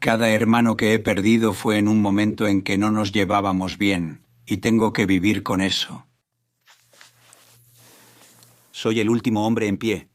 Cada hermano que he perdido fue en un momento en que no nos llevábamos bien, y tengo que vivir con eso. Soy el último hombre en pie.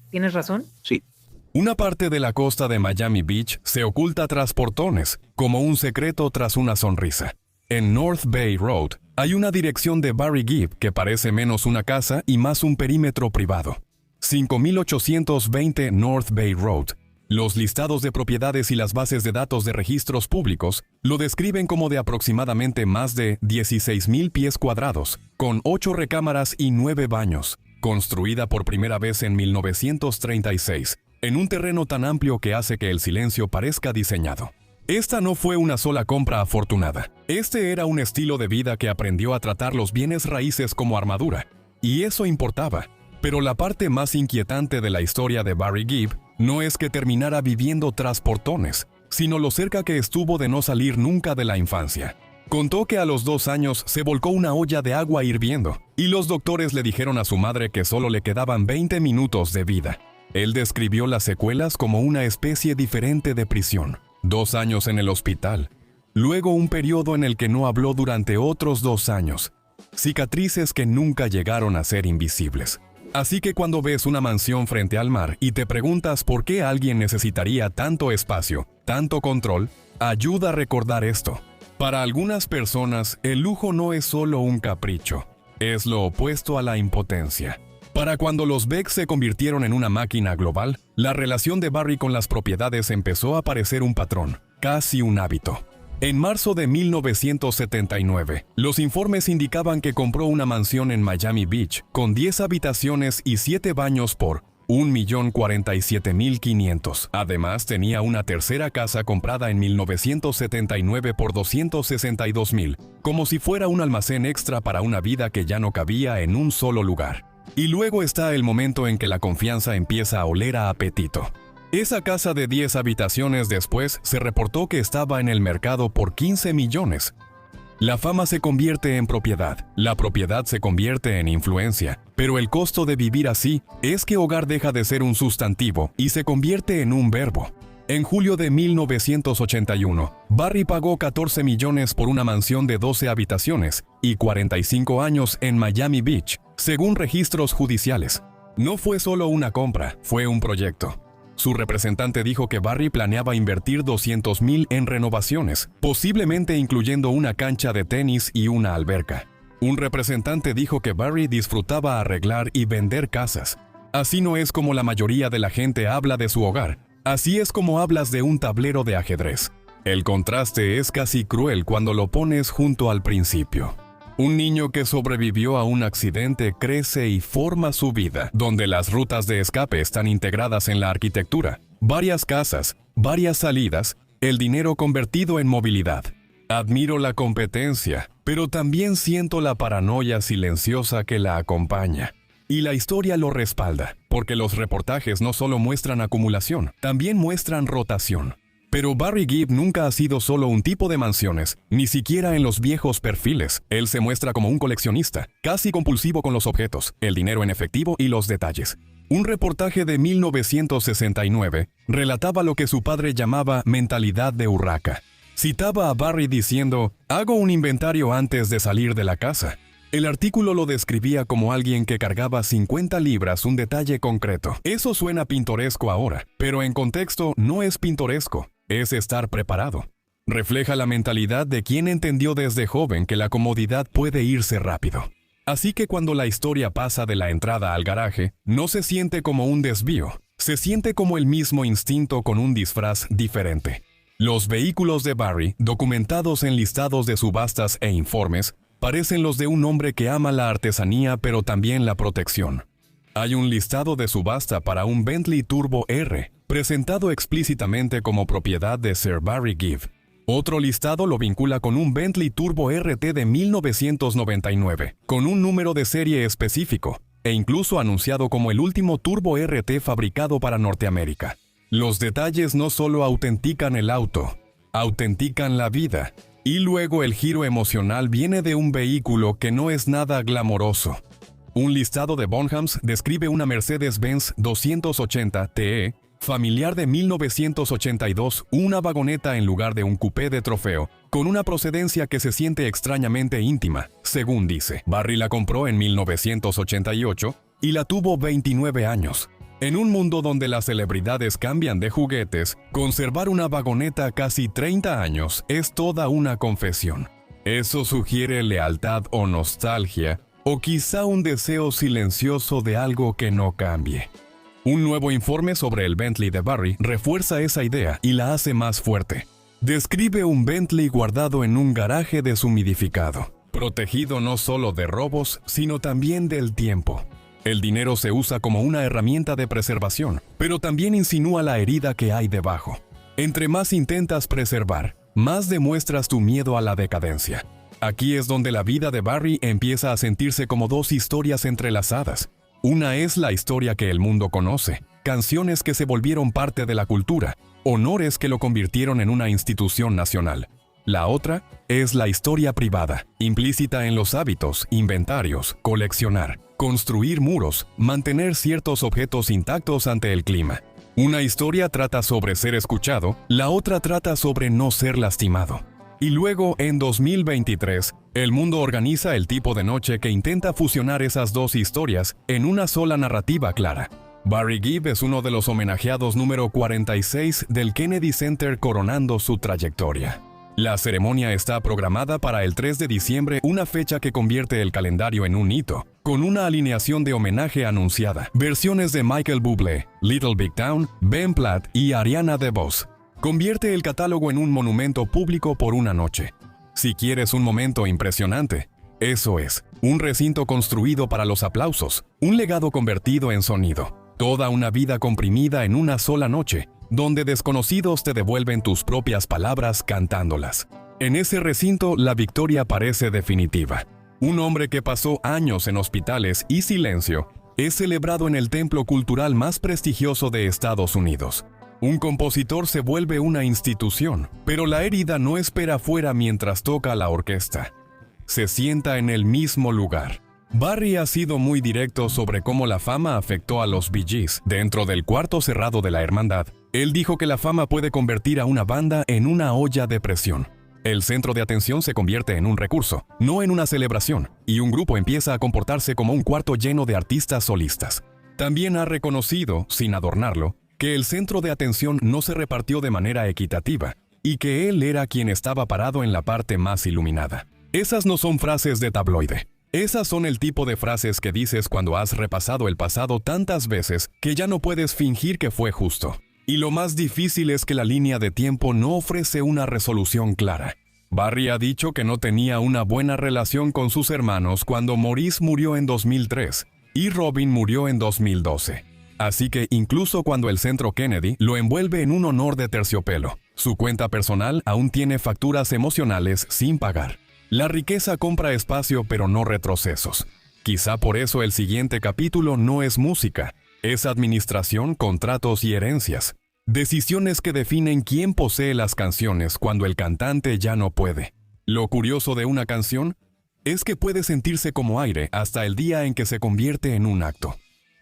¿Tienes razón? Sí. Una parte de la costa de Miami Beach se oculta tras portones, como un secreto tras una sonrisa. En North Bay Road hay una dirección de Barry Gibb que parece menos una casa y más un perímetro privado. 5820 North Bay Road. Los listados de propiedades y las bases de datos de registros públicos lo describen como de aproximadamente más de 16,000 pies cuadrados, con 8 recámaras y 9 baños, construida por primera vez en 1936, en un terreno tan amplio que hace que el silencio parezca diseñado. Esta no fue una sola compra afortunada. Este era un estilo de vida que aprendió a tratar los bienes raíces como armadura, y eso importaba. Pero la parte más inquietante de la historia de Barry Gibb no es que terminara viviendo tras portones, sino lo cerca que estuvo de no salir nunca de la infancia. Contó que a los 2 años se volcó una olla de agua hirviendo, y los doctores le dijeron a su madre que solo le quedaban 20 minutos de vida. Él describió las secuelas como una especie diferente de prisión. 2 años en el hospital. Luego un periodo en el que no habló durante otros 2 años. Cicatrices que nunca llegaron a ser invisibles. Así que cuando ves una mansión frente al mar y te preguntas por qué alguien necesitaría tanto espacio, tanto control, ayuda a recordar esto. Para algunas personas, el lujo no es solo un capricho, es lo opuesto a la impotencia. Para cuando los Beck se convirtieron en una máquina global, la relación de Barry con las propiedades empezó a parecer un patrón, casi un hábito. En marzo de 1979, los informes indicaban que compró una mansión en Miami Beach con 10 habitaciones y 7 baños por $1,047,500. Además, tenía una tercera casa comprada en 1979 por $262,000, como si fuera un almacén extra para una vida que ya no cabía en un solo lugar. Y luego está el momento en que la confianza empieza a oler a apetito. Esa casa de 10 habitaciones después se reportó que estaba en el mercado por 15 millones. La fama se convierte en propiedad, la propiedad se convierte en influencia, pero el costo de vivir así es que hogar deja de ser un sustantivo y se convierte en un verbo. En julio de 1981, Barry pagó 14 millones por una mansión de 12 habitaciones y 45 años en Miami Beach, según registros judiciales. No fue solo una compra, fue un proyecto. Su representante dijo que Barry planeaba invertir $200,000 en renovaciones, posiblemente incluyendo una cancha de tenis y una alberca. Un representante dijo que Barry disfrutaba arreglar y vender casas. Así no es como la mayoría de la gente habla de su hogar, así es como hablas de un tablero de ajedrez. El contraste es casi cruel cuando lo pones junto al principio. Un niño que sobrevivió a un accidente crece y forma su vida, donde las rutas de escape están integradas en la arquitectura. Varias casas, varias salidas, el dinero convertido en movilidad. Admiro la competencia, pero también siento la paranoia silenciosa que la acompaña. Y la historia lo respalda, porque los reportajes no solo muestran acumulación, también muestran rotación. Pero Barry Gibb nunca ha sido solo un tipo de mansiones, ni siquiera en los viejos perfiles. Él se muestra como un coleccionista, casi compulsivo con los objetos, el dinero en efectivo y los detalles. Un reportaje de 1969 relataba lo que su padre llamaba mentalidad de urraca. Citaba a Barry diciendo, «Hago un inventario antes de salir de la casa». El artículo lo describía como alguien que cargaba 50 libras un detalle concreto. Eso suena pintoresco ahora, pero en contexto no es pintoresco. Es estar preparado. Refleja la mentalidad de quien entendió desde joven que la comodidad puede irse rápido. Así que cuando la historia pasa de la entrada al garaje, no se siente como un desvío, se siente como el mismo instinto con un disfraz diferente. Los vehículos de Barry, documentados en listados de subastas e informes, parecen los de un hombre que ama la artesanía pero también la protección. Hay un listado de subasta para un Bentley Turbo R, presentado explícitamente como propiedad de Sir Barry Gibb. Otro listado lo vincula con un Bentley Turbo RT de 1999, con un número de serie específico, e incluso anunciado como el último Turbo RT fabricado para Norteamérica. Los detalles no solo autentican el auto, autentican la vida. Y luego el giro emocional viene de un vehículo que no es nada glamoroso. Un listado de Bonhams describe una Mercedes-Benz 280 TE familiar de 1982, una vagoneta en lugar de un coupé de trofeo, con una procedencia que se siente extrañamente íntima, según dice. Barry la compró en 1988 y la tuvo 29 años. En un mundo donde las celebridades cambian de juguetes, conservar una vagoneta casi 30 años es toda una confesión. Eso sugiere lealtad o nostalgia, o quizá un deseo silencioso de algo que no cambie. Un nuevo informe sobre el Bentley de Barry refuerza esa idea y la hace más fuerte. Describe un Bentley guardado en un garaje deshumidificado, protegido no solo de robos, sino también del tiempo. El dinero se usa como una herramienta de preservación, pero también insinúa la herida que hay debajo. Entre más intentas preservar, más demuestras tu miedo a la decadencia. Aquí es donde la vida de Barry empieza a sentirse como dos historias entrelazadas. Una es la historia que el mundo conoce, canciones que se volvieron parte de la cultura, honores que lo convirtieron en una institución nacional. La otra es la historia privada, implícita en los hábitos, inventarios, coleccionar, construir muros, mantener ciertos objetos intactos ante el clima. Una historia trata sobre ser escuchado, la otra trata sobre no ser lastimado. Y luego, en 2023, el mundo organiza el tipo de noche que intenta fusionar esas dos historias en una sola narrativa clara. Barry Gibb es uno de los homenajeados número 46 del Kennedy Center coronando su trayectoria. La ceremonia está programada para el 3 de diciembre, una fecha que convierte el calendario en un hito, con una alineación de homenaje anunciada. Versiones de Michael Bublé, Little Big Town, Ben Platt y Ariana DeBose. Convierte el catálogo en un monumento público por una noche. Si quieres un momento impresionante, eso es, un recinto construido para los aplausos, un legado convertido en sonido, toda una vida comprimida en una sola noche, donde desconocidos te devuelven tus propias palabras cantándolas. En ese recinto, la victoria parece definitiva. Un hombre que pasó años en hospitales y silencio es celebrado en el templo cultural más prestigioso de Estados Unidos. Un compositor se vuelve una institución, pero la herida no espera fuera mientras toca la orquesta. Se sienta en el mismo lugar. Barry ha sido muy directo sobre cómo la fama afectó a los Bee Gees. Dentro del cuarto cerrado de la hermandad, él dijo que la fama puede convertir a una banda en una olla de presión. El centro de atención se convierte en un recurso, no en una celebración, y un grupo empieza a comportarse como un cuarto lleno de artistas solistas. También ha reconocido, sin adornarlo, que el centro de atención no se repartió de manera equitativa, y que él era quien estaba parado en la parte más iluminada. Esas no son frases de tabloide. Esas son el tipo de frases que dices cuando has repasado el pasado tantas veces que ya no puedes fingir que fue justo. Y lo más difícil es que la línea de tiempo no ofrece una resolución clara. Barry ha dicho que no tenía una buena relación con sus hermanos cuando Maurice murió en 2003 y Robin murió en 2012. Así que incluso cuando el Centro Kennedy lo envuelve en un honor de terciopelo, su cuenta personal aún tiene facturas emocionales sin pagar. La riqueza compra espacio pero no retrocesos. Quizá por eso el siguiente capítulo no es música, es administración, contratos y herencias. Decisiones que definen quién posee las canciones cuando el cantante ya no puede. Lo curioso de una canción es que puede sentirse como aire hasta el día en que se convierte en un acto.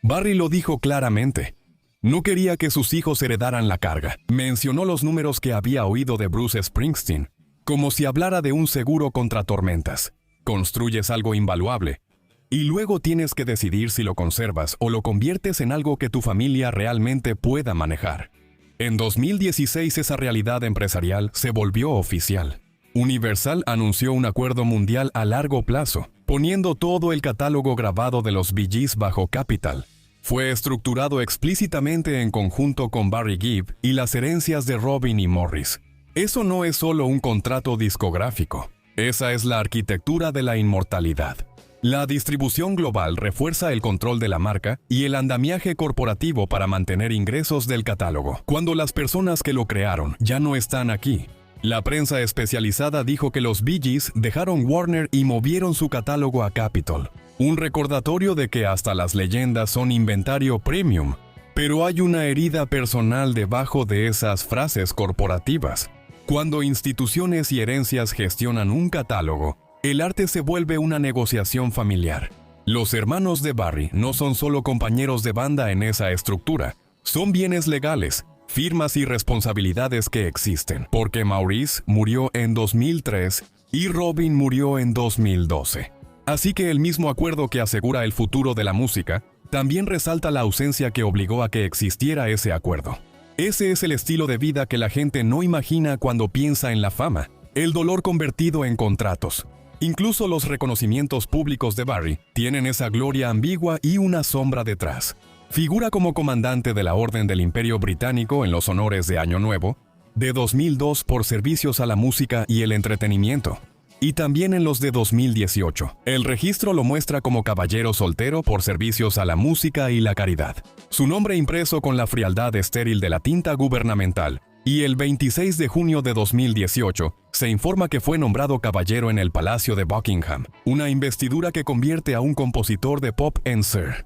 Barry lo dijo claramente. No quería que sus hijos heredaran la carga. Mencionó los números que había oído de Bruce Springsteen, como si hablara de un seguro contra tormentas. Construyes algo invaluable, y luego tienes que decidir si lo conservas o lo conviertes en algo que tu familia realmente pueda manejar. En 2016 esa realidad empresarial se volvió oficial. Universal anunció un acuerdo mundial a largo plazo, poniendo todo el catálogo grabado de los Bee Gees bajo Capitol. Fue estructurado explícitamente en conjunto con Barry Gibb y las herencias de Robin y Morris. Eso no es solo un contrato discográfico, esa es la arquitectura de la inmortalidad. La distribución global refuerza el control de la marca y el andamiaje corporativo para mantener ingresos del catálogo. Cuando las personas que lo crearon ya no están aquí, la prensa especializada dijo que los Bee Gees dejaron Warner y movieron su catálogo a Capitol. Un recordatorio de que hasta las leyendas son inventario premium. Pero hay una herida personal debajo de esas frases corporativas. Cuando instituciones y herencias gestionan un catálogo, el arte se vuelve una negociación familiar. Los hermanos de Barry no son solo compañeros de banda en esa estructura, Son bienes legales, firmas y responsabilidades que existen, porque Maurice murió en 2003 y Robin murió en 2012. Así que el mismo acuerdo que asegura el futuro de la música, también resalta la ausencia que obligó a que existiera ese acuerdo. Ese es el estilo de vida que la gente no imagina cuando piensa en la fama, el dolor convertido en contratos. Incluso los reconocimientos públicos de Barry tienen esa gloria ambigua y una sombra detrás. Figura como comandante de la Orden del Imperio Británico en los honores de Año Nuevo, de 2002 por servicios a la música y el entretenimiento, y también en los de 2018. El registro lo muestra como caballero soltero por servicios a la música y la caridad. Su nombre impreso con la frialdad estéril de la tinta gubernamental, y el 26 de junio de 2018 se informa que fue nombrado caballero en el Palacio de Buckingham, una investidura que convierte a un compositor de pop en Sir.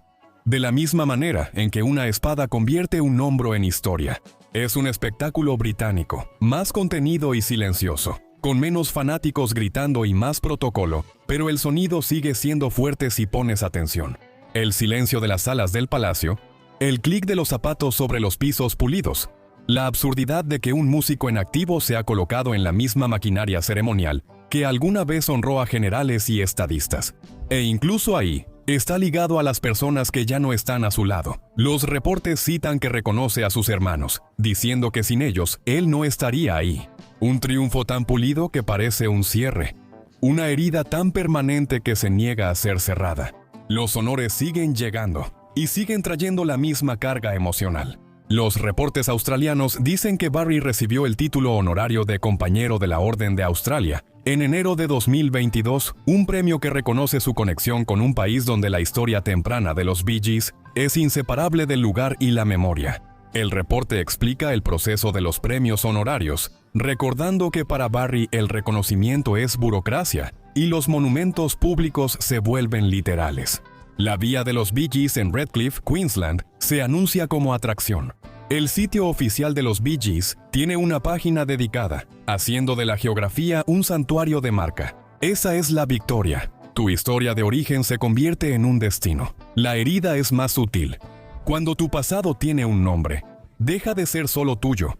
De la misma manera en que una espada convierte un hombro en historia. Es un espectáculo británico, más contenido y silencioso, con menos fanáticos gritando y más protocolo, pero el sonido sigue siendo fuerte si pones atención. El silencio de las salas del palacio, el clic de los zapatos sobre los pisos pulidos, la absurdidad de que un músico en activo sea colocado en la misma maquinaria ceremonial que alguna vez honró a generales y estadistas. E incluso ahí, está ligado a las personas que ya no están a su lado. Los reportes citan que reconoce a sus hermanos, diciendo que sin ellos, él no estaría ahí. Un triunfo tan pulido que parece un cierre. Una herida tan permanente que se niega a ser cerrada. Los honores siguen llegando, y siguen trayendo la misma carga emocional. Los reportes australianos dicen que Barry recibió el título honorario de Compañero de la Orden de Australia en enero de 2022, un premio que reconoce su conexión con un país donde la historia temprana de los Bee Gees es inseparable del lugar y la memoria. El reporte explica el proceso de los premios honorarios, recordando que para Barry el reconocimiento es burocracia y los monumentos públicos se vuelven literales. La vía de los Bee Gees en Redcliffe, Queensland, se anuncia como atracción. El sitio oficial de los Bee Gees tiene una página dedicada, haciendo de la geografía un santuario de marca. Esa es la victoria. Tu historia de origen se convierte en un destino. La herida es más sutil. Cuando tu pasado tiene un nombre, deja de ser solo tuyo.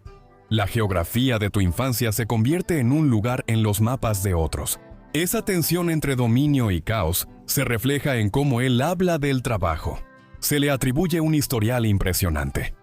La geografía de tu infancia se convierte en un lugar en los mapas de otros. Esa tensión entre dominio y caos se refleja en cómo él habla del trabajo. Se le atribuye un historial impresionante.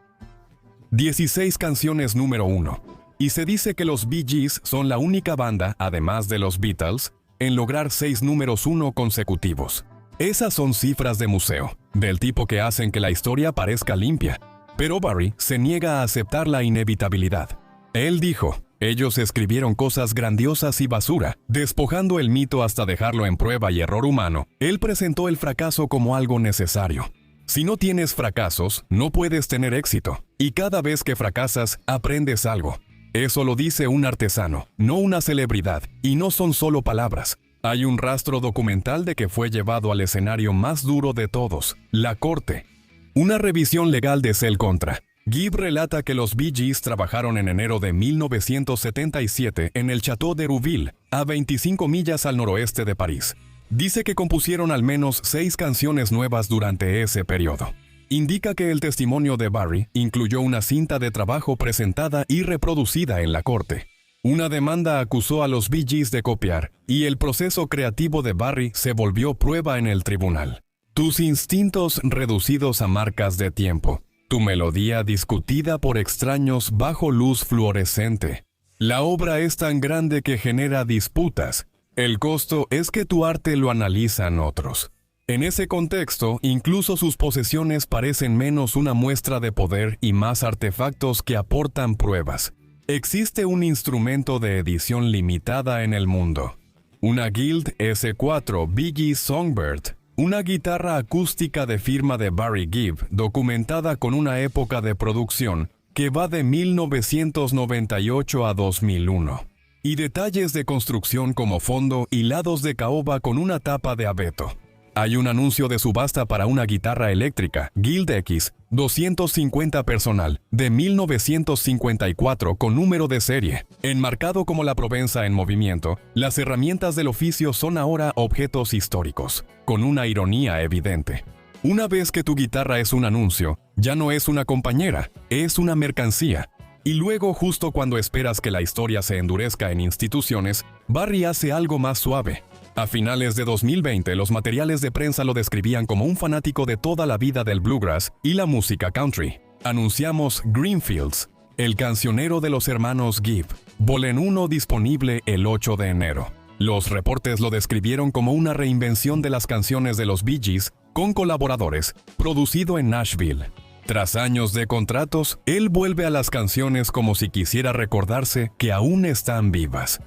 16 canciones número 1. Y se dice que los Bee Gees son la única banda, además de los Beatles, en lograr 6 números 1 consecutivos. Esas son cifras de museo, del tipo que hacen que la historia parezca limpia. Pero Barry se niega a aceptar la inevitabilidad. Él dijo, ellos escribieron cosas grandiosas y basura, despojando el mito hasta dejarlo en prueba y error humano. Él presentó el fracaso como algo necesario. Si no tienes fracasos, no puedes tener éxito. Y cada vez que fracasas, aprendes algo. Eso lo dice un artesano, no una celebridad, y no son solo palabras. Hay un rastro documental de que fue llevado al escenario más duro de todos, la corte. Una revisión legal de Cell Contra. Gibb relata que los Bee Gees trabajaron en enero de 1977 en el Château de Rouville, a 25 millas al noroeste de París. Dice que compusieron al menos 6 canciones nuevas durante ese periodo. Indica que el testimonio de Barry incluyó una cinta de trabajo presentada y reproducida en la corte. Una demanda acusó a los Bee Gees de copiar, y el proceso creativo de Barry se volvió prueba en el tribunal. Tus instintos reducidos a marcas de tiempo. Tu melodía discutida por extraños bajo luz fluorescente. La obra es tan grande que genera disputas. El costo es que tu arte lo analizan otros. En ese contexto, incluso sus posesiones parecen menos una muestra de poder y más artefactos que aportan pruebas. Existe un instrumento de edición limitada en el mundo. Una Guild S4 Bee Gees Songbird. Una guitarra acústica de firma de Barry Gibb, documentada con una época de producción que va de 1998 a 2001. Y detalles de construcción como fondo y lados de caoba con una tapa de abeto. Hay un anuncio de subasta para una guitarra eléctrica, Guild X, 250 personal, de 1954 con número de serie. Enmarcado como la Provenza en movimiento, las herramientas del oficio son ahora objetos históricos, con una ironía evidente. Una vez que tu guitarra es un anuncio, Ya no es una compañera, es una mercancía. Y luego, justo cuando esperas que la historia se endurezca en instituciones, Barry hace algo más suave. A finales de 2020, los materiales de prensa lo describían como un fanático de toda la vida del bluegrass y la música country. Anunciamos Greenfields, el cancionero de los hermanos Gibb, Volumen 1 disponible el 8 de enero. Los reportes lo describieron como una reinvención de las canciones de los Bee Gees con colaboradores, producido en Nashville. Tras años de contratos, él vuelve a las canciones como si quisiera recordarse que aún están vivas.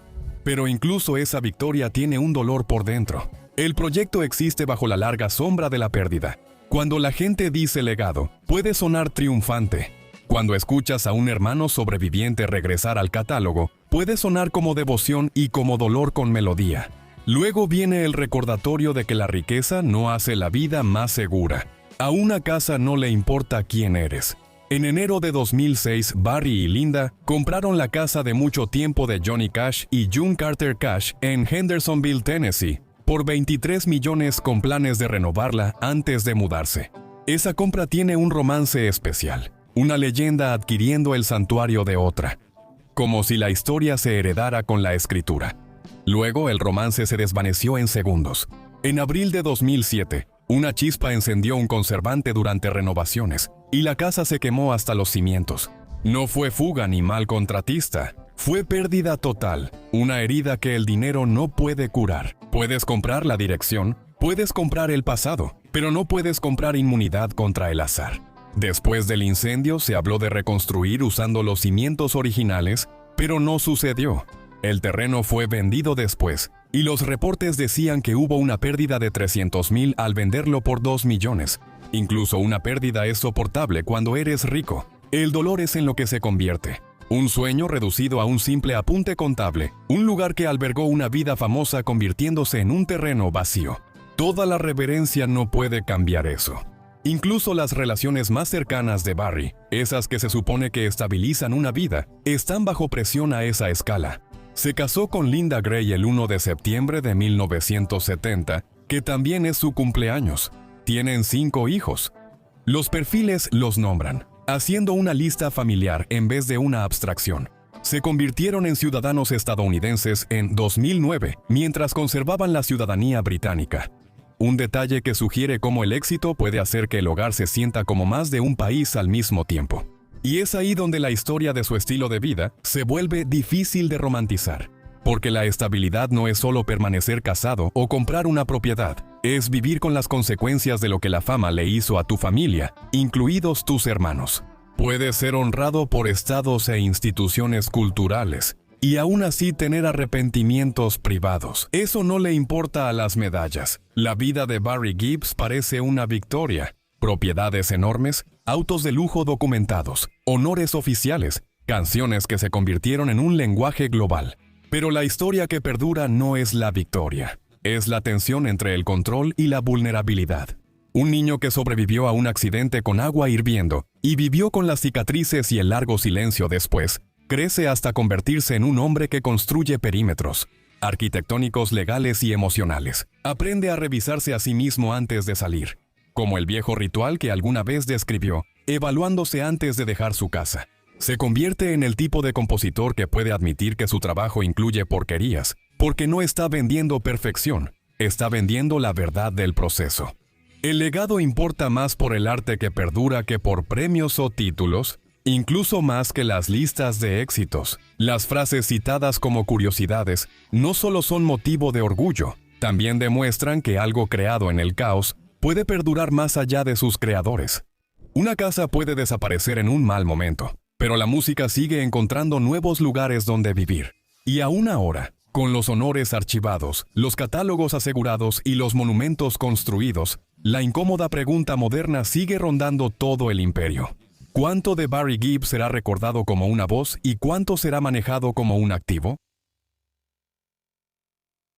Pero incluso esa victoria tiene un dolor por dentro. El proyecto existe bajo la larga sombra de la pérdida. Cuando la gente dice legado, puede sonar triunfante. Cuando escuchas a un hermano sobreviviente regresar al catálogo, puede sonar como devoción y como dolor con melodía. Luego viene el recordatorio de que la riqueza no hace la vida más segura. A una casa no le importa quién eres. En enero de 2006, Barry y Linda compraron la casa de mucho tiempo de Johnny Cash y June Carter Cash en Hendersonville, Tennessee, por $23 millones con planes de renovarla antes de mudarse. Esa compra tiene un romance especial, una leyenda adquiriendo el santuario de otra, como si la historia se heredara con la escritura. Luego el romance se desvaneció en segundos. En abril de 2007, una chispa encendió un conservante durante renovaciones, y la casa se quemó hasta los cimientos. No fue fuga ni mal contratista, fue pérdida total, una herida que el dinero no puede curar. Puedes comprar la dirección, puedes comprar el pasado, pero no puedes comprar inmunidad contra el azar. Después del incendio se habló de reconstruir usando los cimientos originales, pero no sucedió. El terreno fue vendido después, y los reportes decían que hubo una pérdida de $300,000 al venderlo por $2 millones. Incluso una pérdida es soportable cuando eres rico. El dolor es en lo que se convierte. Un sueño reducido a un simple apunte contable, un lugar que albergó una vida famosa convirtiéndose en un terreno vacío. Toda la reverencia no puede cambiar eso. Incluso las relaciones más cercanas de Barry, esas que se supone que estabilizan una vida, están bajo presión a esa escala. Se casó con Linda Gray el 1 de septiembre de 1970, que también es su cumpleaños. Tienen 5 hijos. Los perfiles los nombran, haciendo una lista familiar en vez de una abstracción. Se convirtieron en ciudadanos estadounidenses en 2009, mientras conservaban la ciudadanía británica. Un detalle que sugiere cómo el éxito puede hacer que el hogar se sienta como más de un país al mismo tiempo. Y es ahí donde la historia de su estilo de vida se vuelve difícil de romantizar. Porque la estabilidad no es solo permanecer casado o comprar una propiedad, es vivir con las consecuencias de lo que la fama le hizo a tu familia, incluidos tus hermanos. Puedes ser honrado por estados e instituciones culturales, y aún así tener arrepentimientos privados. Eso no le importa a las medallas. La vida de Barry Gibbs parece una victoria. Propiedades enormes, autos de lujo documentados, honores oficiales, canciones que se convirtieron en un lenguaje global. Pero la historia que perdura no es la victoria, es la tensión entre el control y la vulnerabilidad. Un niño que sobrevivió a un accidente con agua hirviendo y vivió con las cicatrices y el largo silencio después, crece hasta convertirse en un hombre que construye perímetros arquitectónicos, legales y emocionales. Aprende a revisarse a sí mismo antes de salir, como el viejo ritual que alguna vez describió, evaluándose antes de dejar su casa. Se convierte en el tipo de compositor que puede admitir que su trabajo incluye porquerías, porque no está vendiendo perfección, está vendiendo la verdad del proceso. El legado importa más por el arte que perdura que por premios o títulos, incluso más que las listas de éxitos. Las frases citadas como curiosidades no solo son motivo de orgullo, también demuestran que algo creado en el caos puede perdurar más allá de sus creadores. Una casa puede desaparecer en un mal momento, pero la música sigue encontrando nuevos lugares donde vivir. Y aún ahora, con los honores archivados, los catálogos asegurados y los monumentos construidos, la incómoda pregunta moderna sigue rondando todo el imperio. ¿Cuánto de Barry Gibb será recordado como una voz y cuánto será manejado como un activo?